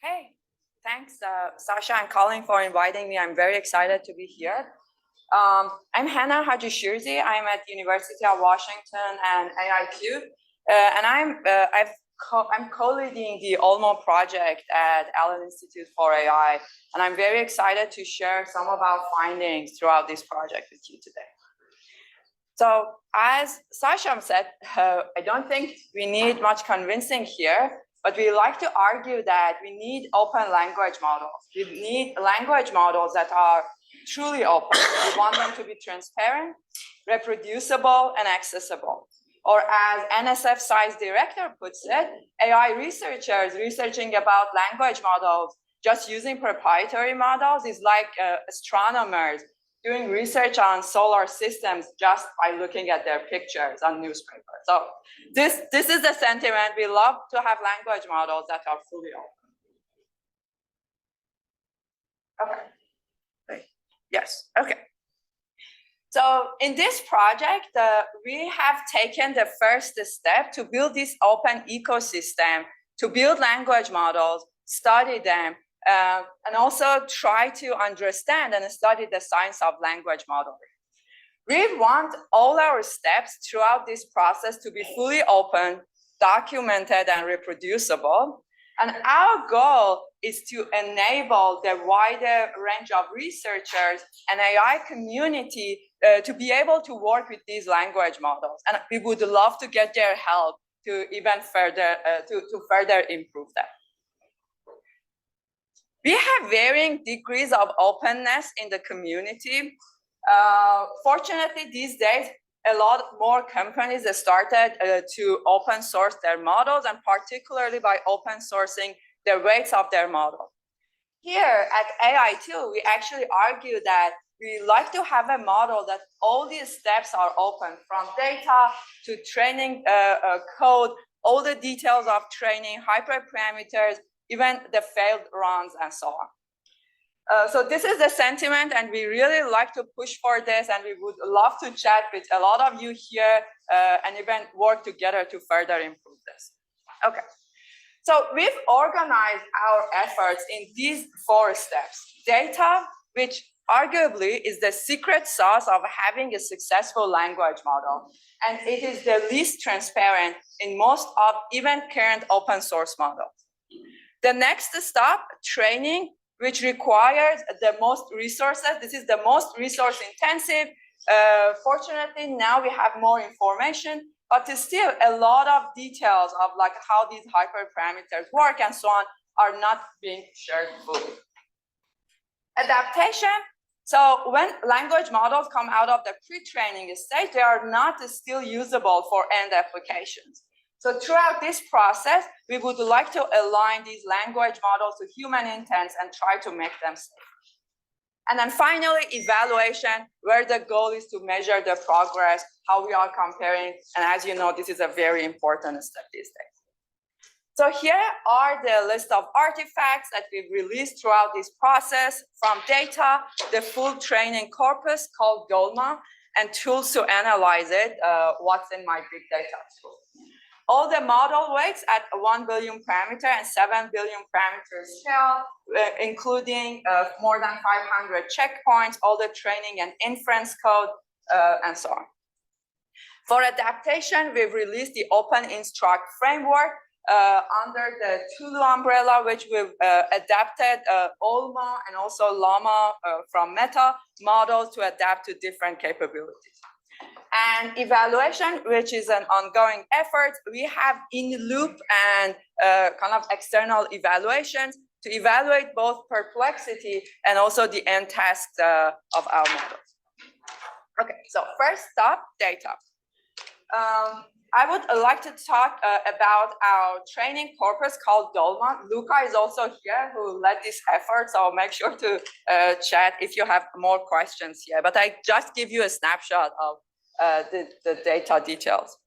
Hey, thanks, Sasha and Colin, for inviting me. I'm very excited to be here. I'm Hanna Hajishirzi. I'm at the University of Washington and AI2, and I'm co-leading the OLMo project at Allen Institute for AI, and I'm very excited to share some of our findings throughout this project with you today. So, as Sasha said, I don't think we need much convincing here. But we like to argue that we need open language models. We need language models that are truly open. We want them to be transparent, reproducible, and accessible. Or as NSF Science Director puts it, AI researchers researching about language models, just using proprietary models is like astronomers doing research on solar systems just by looking at their pictures on newspapers. So this is the sentiment. We love to have language models that are fully open. Okay. Yes. Okay. So in this project, we have taken the first step to build this open ecosystem, to build language models, study them, and also try to understand and study the science of language modeling. We want all our steps throughout this process to be fully open, documented, and reproducible. And our goal is to enable the wider range of researchers and AI community to be able to work with these language models. And we would love to get their help to even further, to further improve them. We have varying degrees of openness in the community. Fortunately, these days, a lot more companies have started to open source their models, and particularly by open sourcing the weights of their model. Here at AI2, we actually argue that we like to have a model that all these steps are open, from data to training code, all the details of training, hyperparameters, even the failed runs, and so on. So this is the sentiment, and we really like to push for this, and we would love to chat with a lot of you here and even work together to further improve this. Okay, so we've organized our efforts in these 4 steps. Data, which arguably is the secret sauce of having a successful language model, and it is the least transparent in most of even current open source models. The next step, training, which requires the most resources. This is the most resource intensive. Fortunately, now we have more information, but there's still a lot of details of like how these hyperparameters work and so on are not being shared fully. Adaptation. So when language models come out of the pre-training stage, they are not still usable for end applications. So throughout this process, we would like to align these language models to human intents and try to make them safe. And then finally, evaluation, where the goal is to measure the progress, how we are comparing. And as you know, this is a very important step these days. So here are the list of artifacts that we've released throughout this process, from data, the full training corpus called GOLMA, and tools to analyze it, what's in my big data tool. All the model weights at 1 billion parameter and 7 billion parameter scale, including more than 500 checkpoints, all the training and inference code, and so on. For adaptation, we've released the Open Instruct framework under the Tulu umbrella, which we've adapted OLMo and also Llama from Meta models to adapt to different capabilities. And evaluation, which is an ongoing effort, we have in-loop and kind of external evaluations to evaluate both perplexity and also the end tasks of our models. Okay, so first stop, data. I would like to talk about our training corpus called Dolma. Luca is also here who led this effort, so make sure to chat if you have more questions here. But I just give you a snapshot of the data details.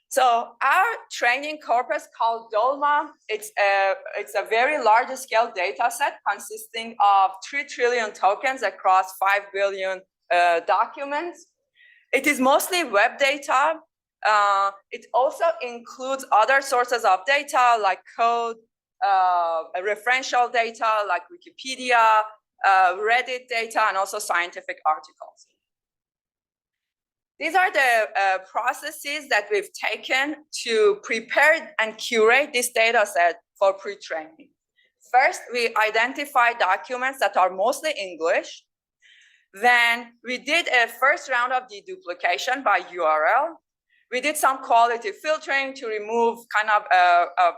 So our training corpus called Dolma, it's a very large scale data set consisting of 3 trillion tokens across 5 billion documents. It is mostly web data. It also includes other sources of data like code, referential data like Wikipedia, Reddit data, and also scientific articles. These are the processes that we've taken to prepare and curate this data set for pre-training. First, we identified documents that are mostly English. Then we did a first round of deduplication by URL. We did some quality filtering to remove kind of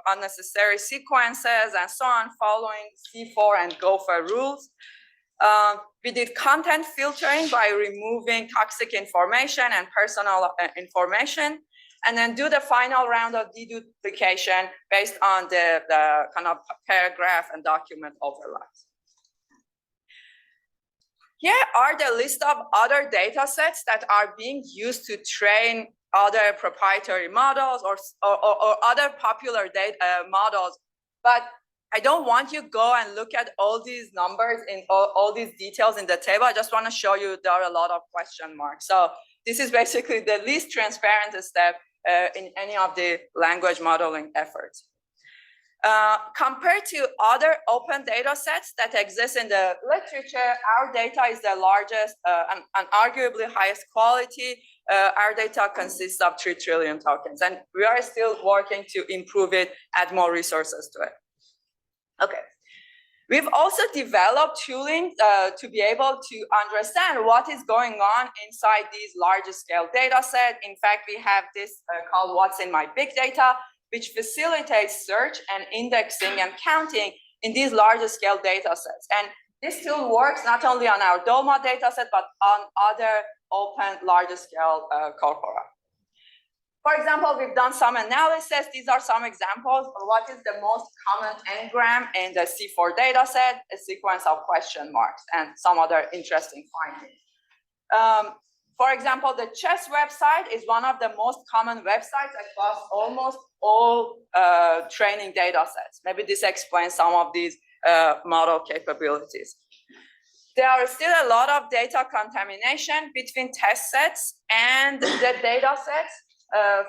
unnecessary sequences and so on, following C4 and Gopher rules. We did content filtering by removing toxic information and personal information, and then do the final round of deduplication based on the kind of paragraph and document overlaps. Here are the list of other data sets that are being used to train other proprietary models or other popular data models. But I don't want you to go and look at all these numbers in all these details in the table. I just want to show you there are a lot of question marks. So this is basically the least transparent step in any of the language modeling efforts. Compared to other open data sets that exist in the literature, our data is the largest and arguably highest quality. Our data consists of 3 trillion tokens, and we are still working to improve it, add more resources to it. Okay. We've also developed tooling to be able to understand what is going on inside these large scale data sets. In fact, we have this called What's in My Big Data, which facilitates search and indexing and counting in these large scale data sets. And this tool works not only on our DOLMA data set, but on other open large scale corpora. For example, we've done some analysis. These are some examples of what is the most common n-gram in the C4 data set, a sequence of question marks, and some other interesting findings. For example, the chess website is one of the most common websites across almost all training data sets. Maybe this explains some of these model capabilities. There are still a lot of data contamination between test sets and the data sets.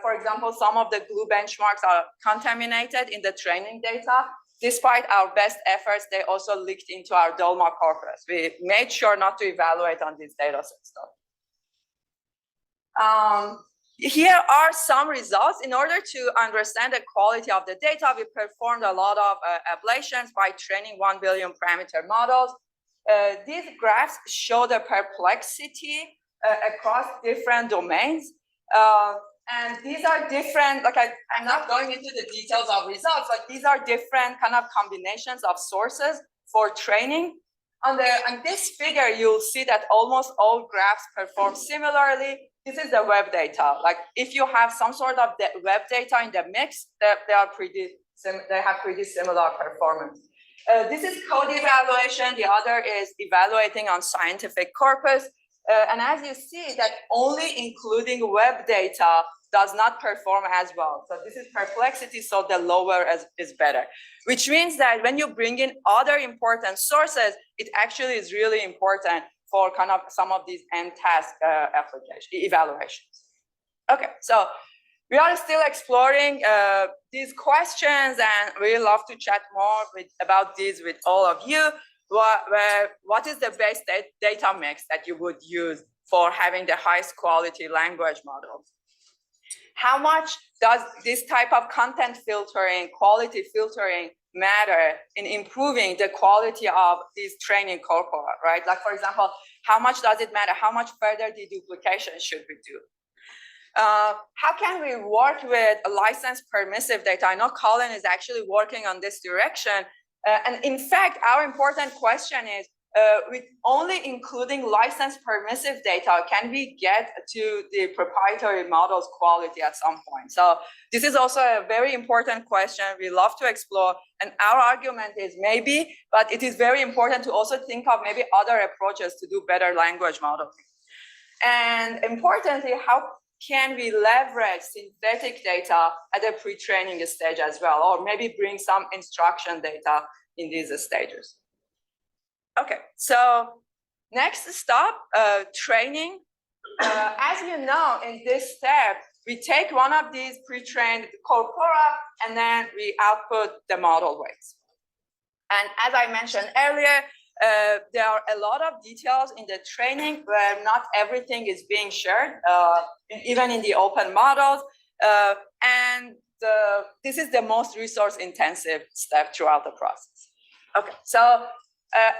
For example, some of the glue benchmarks are contaminated in the training data. Despite our best efforts, they also leaked into our DOLMA corpus. We made sure not to evaluate on these data sets though. Here are some results. In order to understand the quality of the data, we performed a lot of ablations by training 1 billion parameter models. These graphs show the perplexity across different domains. And these are different, like I'm not going into the details of results, but these are different kind of combinations of sources for training. On this figure, you'll see that almost all graphs perform similarly. This is the web data. Like if you have some sort of web data in the mix, they have pretty similar performance. This is code evaluation. The other is evaluating on scientific corpus. And as you see, that only including web data does not perform as well. So this is perplexity, so the lower is better. Which means that when you bring in other important sources, it actually is really important for kind of some of these end task evaluations. Okay, so we are still exploring these questions, and we love to chat more about these with all of you. What is the best data mix that you would use for having the highest quality language models? How much does this type of content filtering, quality filtering matter in improving the quality of these training corpora, right? Like for example, how much does it matter? How much further deduplication should we do? How can we work with licensed permissive data? I know Colin is actually working on this direction. And in fact, our important question is, with only including licensed permissive data, can we get to the proprietary models quality at some point? So this is also a very important question we love to explore. And our argument is maybe, but it is very important to also think of maybe other approaches to do better language modeling. And importantly, how can we leverage synthetic data at the pre-training stage as well, or maybe bring some instruction data in these stages? Okay, so next stop, training. As you know, in this step, we take one of these pre-trained corpora, and then we output the model weights. And as I mentioned earlier, there are a lot of details in the training where not everything is being shared, even in the open models. And this is the most resource-intensive step throughout the process. Okay, so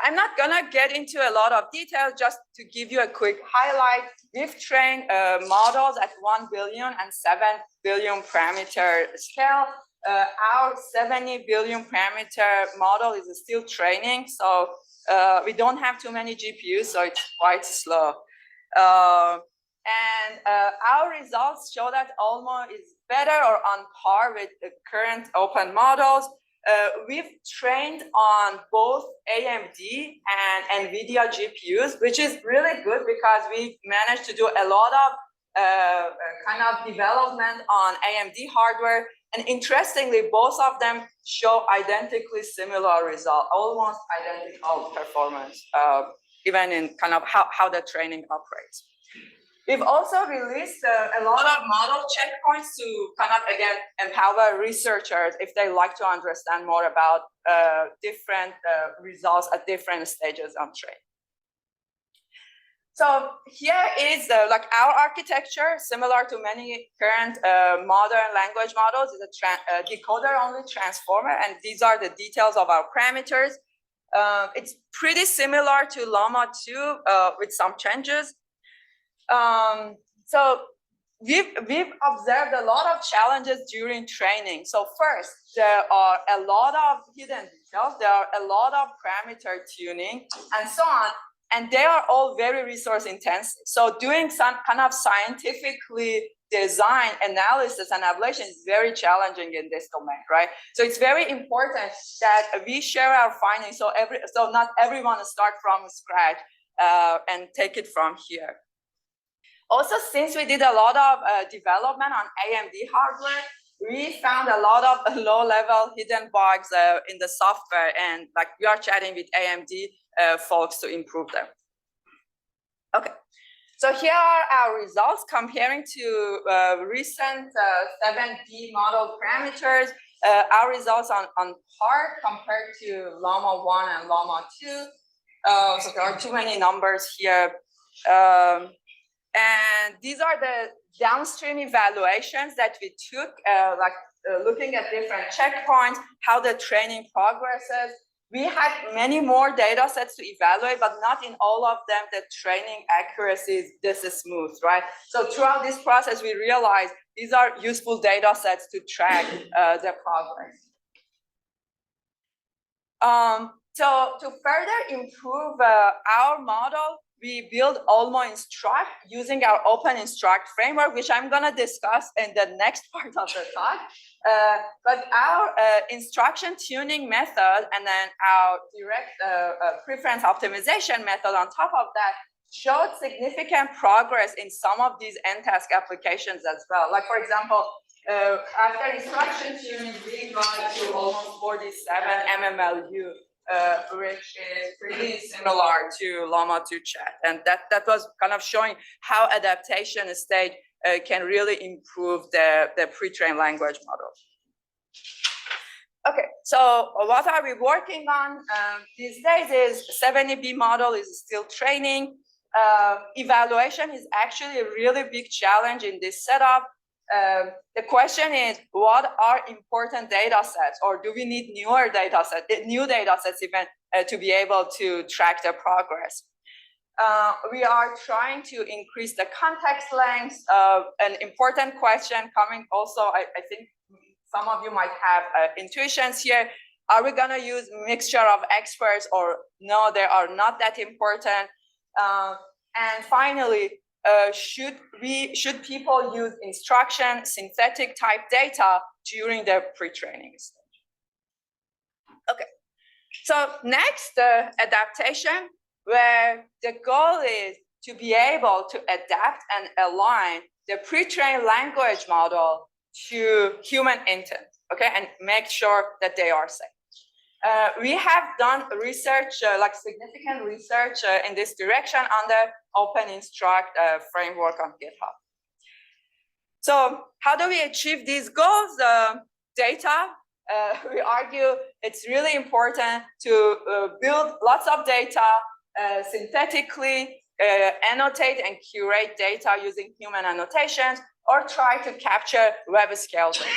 I'm not gonna get into a lot of details, just to give you a quick highlight. We've trained models at 1 billion and 7 billion parameter scale. Our 70 billion parameter model is still training, so we don't have too many GPUs, so it's quite slow. And our results show that OLMo is better or on par with the current open models. We've trained on both AMD and NVIDIA GPUs, which is really good because we managed to do a lot of kind of development on AMD hardware. And interestingly, both of them show identically similar results, almost identical performance, even in kind of how the training operates. We've also released a lot of model checkpoints to kind of, again, empower researchers if they like to understand more about different results at different stages of training. So here is like our architecture, similar to many current modern language models, is a decoder-only transformer, and these are the details of our parameters. It's pretty similar to Llama 2 with some changes. So we've observed a lot of challenges during training. So first, there are a lot of hidden details, there are a lot of parameter tuning, and so on. And they are all very resource intensive. So doing some kind of scientifically designed analysis and ablation is very challenging in this domain, right? So it's very important that we share our findings. So not everyone start from scratch and take it from here. Also, since we did a lot of development on AMD hardware, we found a lot of low-level hidden bugs in the software, and like we are chatting with AMD folks to improve them. Okay, so here are our results comparing to recent 7D model parameters. Our results on par compared to Llama 1 and Llama 2. So there are too many numbers here. And these are the downstream evaluations that we took, looking at different checkpoints, how the training progresses. We had many more data sets to evaluate, but not in all of them the training accuracy is this smooth, right? So throughout this process, we realized these are useful data sets to track the progress. So to further improve our model, we build OLMo Instruct using our Open Instruct framework, which I'm going to discuss in the next part of the talk. But our instruction tuning method and then our direct preference optimization method on top of that showed significant progress in some of these end-task applications as well. Like, for example, after instruction tuning, we got to almost 47 mmLU. Which is pretty similar to Llama 2 chat. And that was kind of showing how adaptation stage can really improve the pre-trained language model. Okay, so what are we working on these days is 70B model is still training. Evaluation is actually a really big challenge in this setup. The question is, what are important data sets, or do we need newer data sets, new data sets even to be able to track the progress? We are trying to increase the context length. An important question coming also, I think some of you might have intuitions here. Are we going to use mixture of experts, or no, they are not that important? And finally, should people use instruction synthetic type data during the pre-training stage? Okay, so next, adaptation, where the goal is to be able to adapt and align the pre-trained language model to human intent, okay, and make sure that they are safe. We have done research, like significant research in this direction on the Open Instruct framework on GitHub. So how do we achieve these goals? Data, we argue it's really important to build lots of data, synthetically annotate and curate data using human annotations, or try to capture web scale data.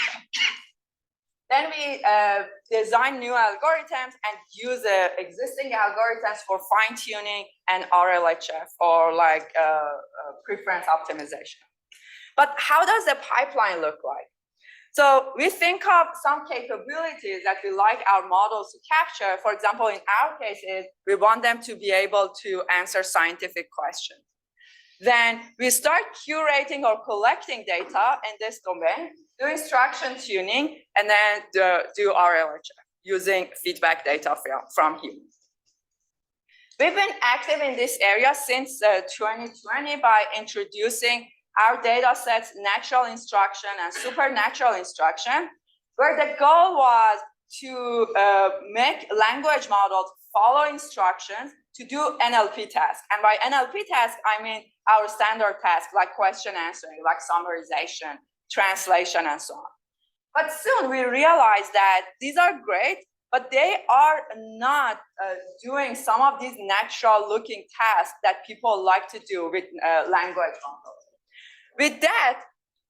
Then we design new algorithms and use existing algorithms for fine-tuning and RLHF, or like preference optimization. But how does the pipeline look like? So we think of some capabilities that we like our models to capture. For example, in our cases, we want them to be able to answer scientific questions. Then we start curating or collecting data in this domain, do instruction tuning, and then do RLHF using feedback data from humans. We've been active in this area since 2020 by introducing our data sets, natural instruction and supernatural instruction, where the goal was to make language models follow instructions to do NLP tasks. And by NLP tasks, I mean our standard tasks like question answering, like summarization, translation, and so on. But soon we realized that these are great, but they are not doing some of these natural looking tasks that people like to do with language models. With that,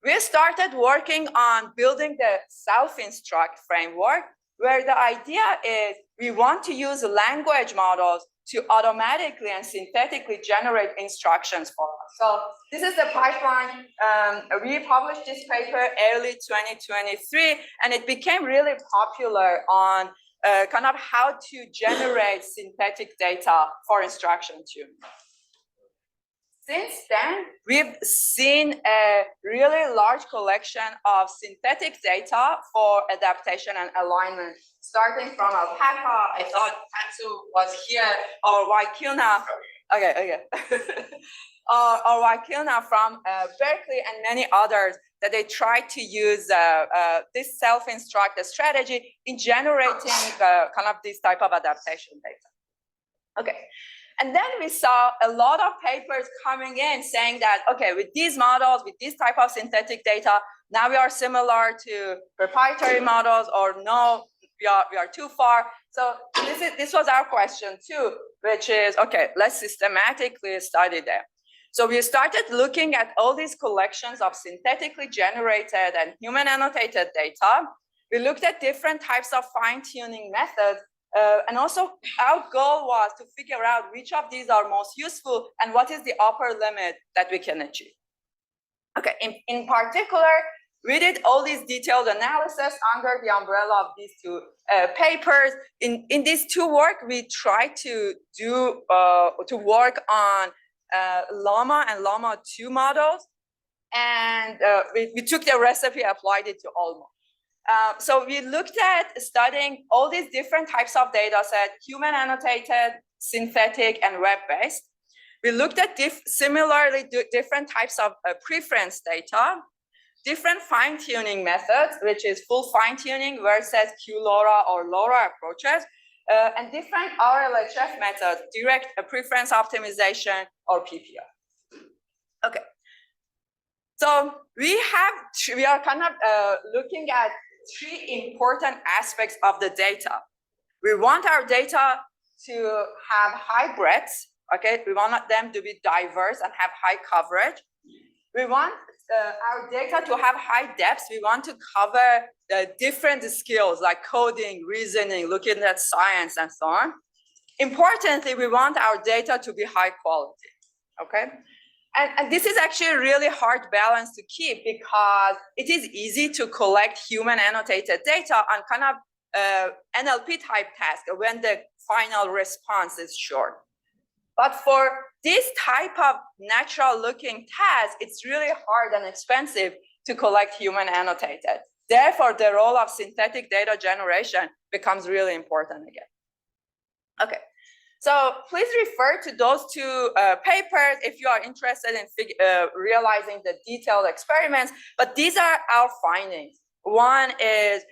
we started working on building the self-instruct framework, where the idea is we want to use language models to automatically and synthetically generate instructions for us. So this is the pipeline. We published this paper early 2023, and it became really popular on kind of how to generate synthetic data for instruction tuning. Since then, we've seen a really large collection of synthetic data for adaptation and alignment, starting from alpaca. I thought Tatsu was here, or Waikilna. Okay. or Waikilna from Berkeley and many others, that they try to use this self-instruct strategy in generating kind of this type of adaptation data. Okay. And then we saw a lot of papers coming in saying that, okay, with these models, with this type of synthetic data, now we are similar to proprietary models, or no, we are too far. So this was our question too, which is, okay, let's systematically study them. So we started looking at all these collections of synthetically generated and human annotated data. We looked at different types of fine-tuning methods. And also our goal was to figure out which of these are most useful and what is the upper limit that we can achieve. Okay, in particular, we did all these detailed analysis under the umbrella of these two papers. In these two work, we tried to work on LLaMA and LLaMA 2 models, and we took the recipe, applied it to OLMo. So we looked at studying all these different types of data sets, human annotated, synthetic, and web-based. We looked at similarly different types of preference data, different fine-tuning methods, which is full fine-tuning versus QLoRa or LoRa approaches, and different RLHF methods, direct preference optimization or PPO. Okay. So we are kind of looking at 3 important aspects of the data. We want our data to have high breadth, okay? We want them to be diverse and have high coverage. We want our data to have high depth. We want to cover the different skills like coding, reasoning, looking at science, and so on. Importantly, we want our data to be high quality, okay? And this is actually a really hard balance to keep, because it is easy to collect human annotated data on kind of NLP type task when the final response is short. But for this type of natural looking task, it's really hard and expensive to collect human annotated. Therefore, the role of synthetic data generation becomes really important again. Okay. So please refer to those 2 papers if you are interested in realizing the detailed experiments, but these are our findings. One is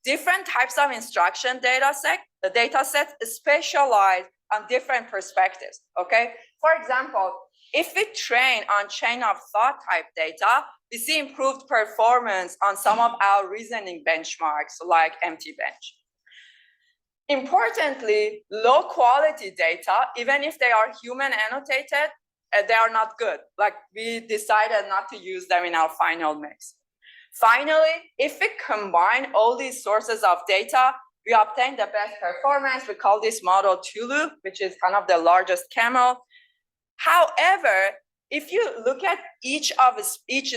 different types of instruction data sets specialize on different perspectives, okay? For example, if we train on chain of thought type data, we see improved performance on some of our reasoning benchmarks like MT-bench. Importantly, low quality data, even if they are human annotated, they are not good. Like we decided not to use them in our final mix. Finally, if we combine all these sources of data, we obtain the best performance. We call this model Tulu, which is kind of the largest camel. However, if you look at each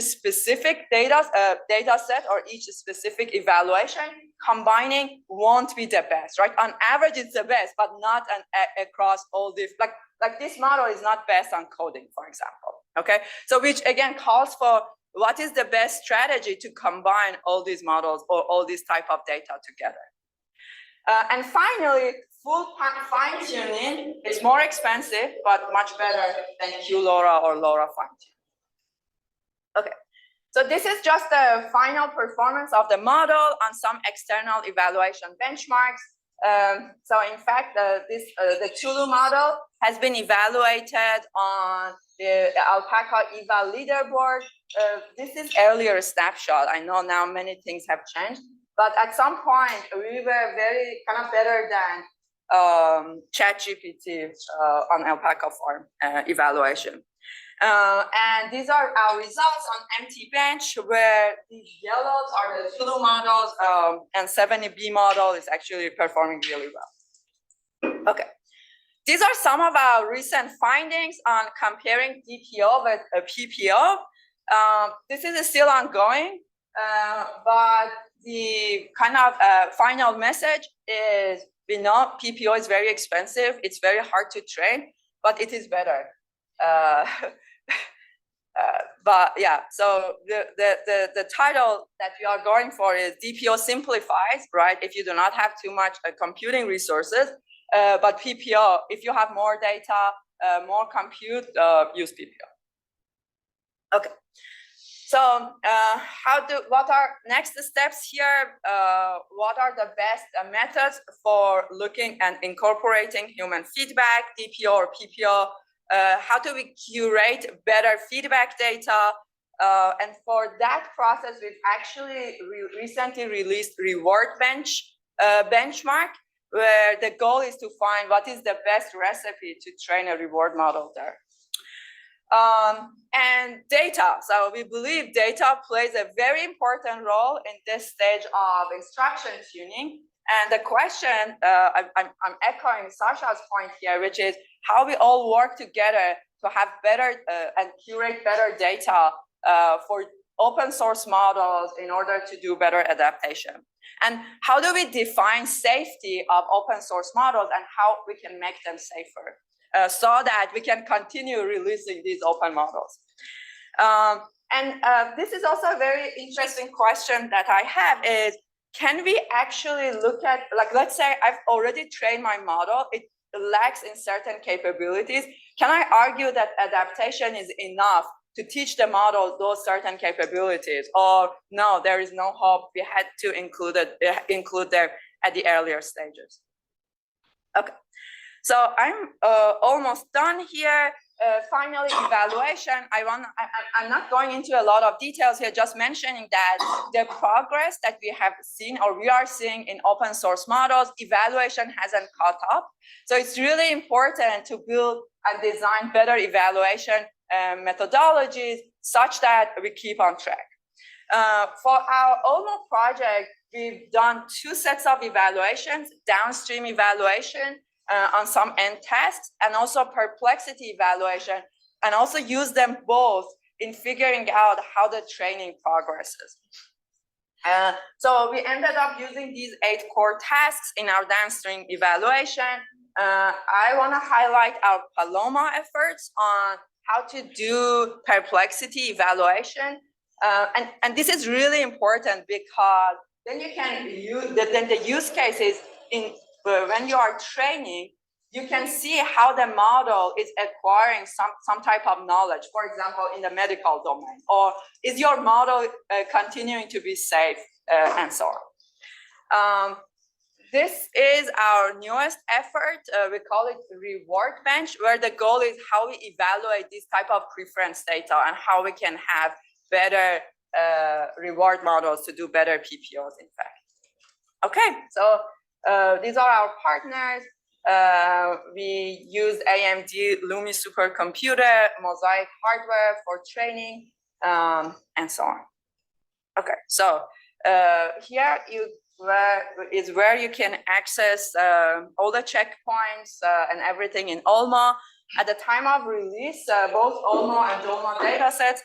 specific data set or each specific evaluation, combining won't be the best, right? On average, it's the best, but not across all these. Like this model is not best on coding, for example. Okay, so which again calls for what is the best strategy to combine all these models or all these type of data together. And finally, full fine-tuning is more expensive, but much better than QLoRa or LoRa fine-tuning. Okay, so this is just the final performance of the model on some external evaluation benchmarks. So in fact, the Tulu model has been evaluated on the Alpaca eval leaderboard. This is earlier snapshot. I know now many things have changed, but at some point we were very kind of better than ChatGPT on Alpaca farm evaluation. And these are our results on MT-bench, where these yellows are the Tulu models, and 70B model is actually performing really well. Okay, these are some of our recent findings on comparing DPO with a PPO. This is still ongoing, but the kind of final message is we know PPO is very expensive. It's very hard to train, but it is better. But yeah, so the title that we are going for is DPO simplifies, right? If you do not have too much computing resources, but PPO, if you have more data, more compute, use PPO. Okay, so what are next steps here? What are the best methods for looking and incorporating human feedback, DPO or PPO? How do we curate better feedback data? And for that process, we've actually recently released reward benchmark, where the goal is to find what is the best recipe to train a reward model there. And data. So we believe data plays a very important role in this stage of instruction tuning. And the question, I'm echoing Sasha's point here, which is how we all work together to have better and curate better data for open source models in order to do better adaptation. And how do we define safety of open source models and how we can make them safer so that we can continue releasing these open models. This is also a very interesting question that I have is, can we actually look at, like, let's say I've already trained my model, it lacks in certain capabilities. Can I argue that adaptation is enough to teach the model those certain capabilities? Or no, there is no hope, we had to include them at the earlier stages. Okay, so I'm almost done here. Finally, evaluation. I'm not going into a lot of details here, just mentioning that the progress that we have seen or we are seeing in open source models, evaluation hasn't caught up. So it's really important to build and design better evaluation methodologies such that we keep on track. For our OLMo project, we've done 2 sets of evaluations, downstream evaluation on some end tasks, and also perplexity evaluation, and also use them both in figuring out how the training progresses. So we ended up using these 8 core tasks in our downstream evaluation. I want to highlight our Paloma efforts on how to do perplexity evaluation. And this is really important because then you can use, then the use cases in when you are training, you can see how the model is acquiring some type of knowledge, for example, in the medical domain, or is your model continuing to be safe, and so on. This is our newest effort. We call it Reward Bench, where the goal is how we evaluate this type of preference data and how we can have better reward models to do better PPOs, in fact. Okay, so these are our partners. We use AMD Lumi supercomputer, Mosaic hardware for training, and so on. Okay, so here is where you can access all the checkpoints and everything in OLMo. At the time of release, both OLMo and DOLMo datasets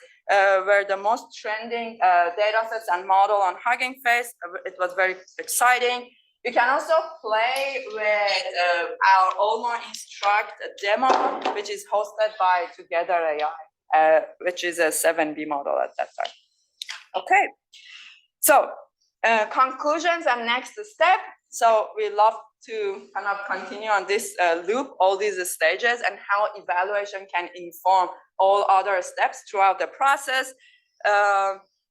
were the most trending datasets and model on Hugging Face. It was very exciting. You can also play with our OLMo Instruct demo, which is hosted by Together AI, which is a 7B model at that time. Okay, so conclusions and next step. So we love to kind of continue on this loop, all these stages, and how evaluation can inform all other steps throughout the process.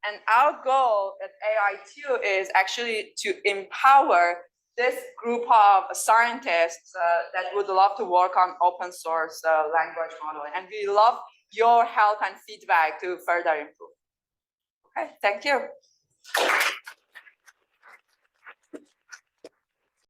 And our goal at AI2 is actually to empower this group of scientists that would love to work on open source language modeling. And we love your help and feedback to further improve. Okay, thank you.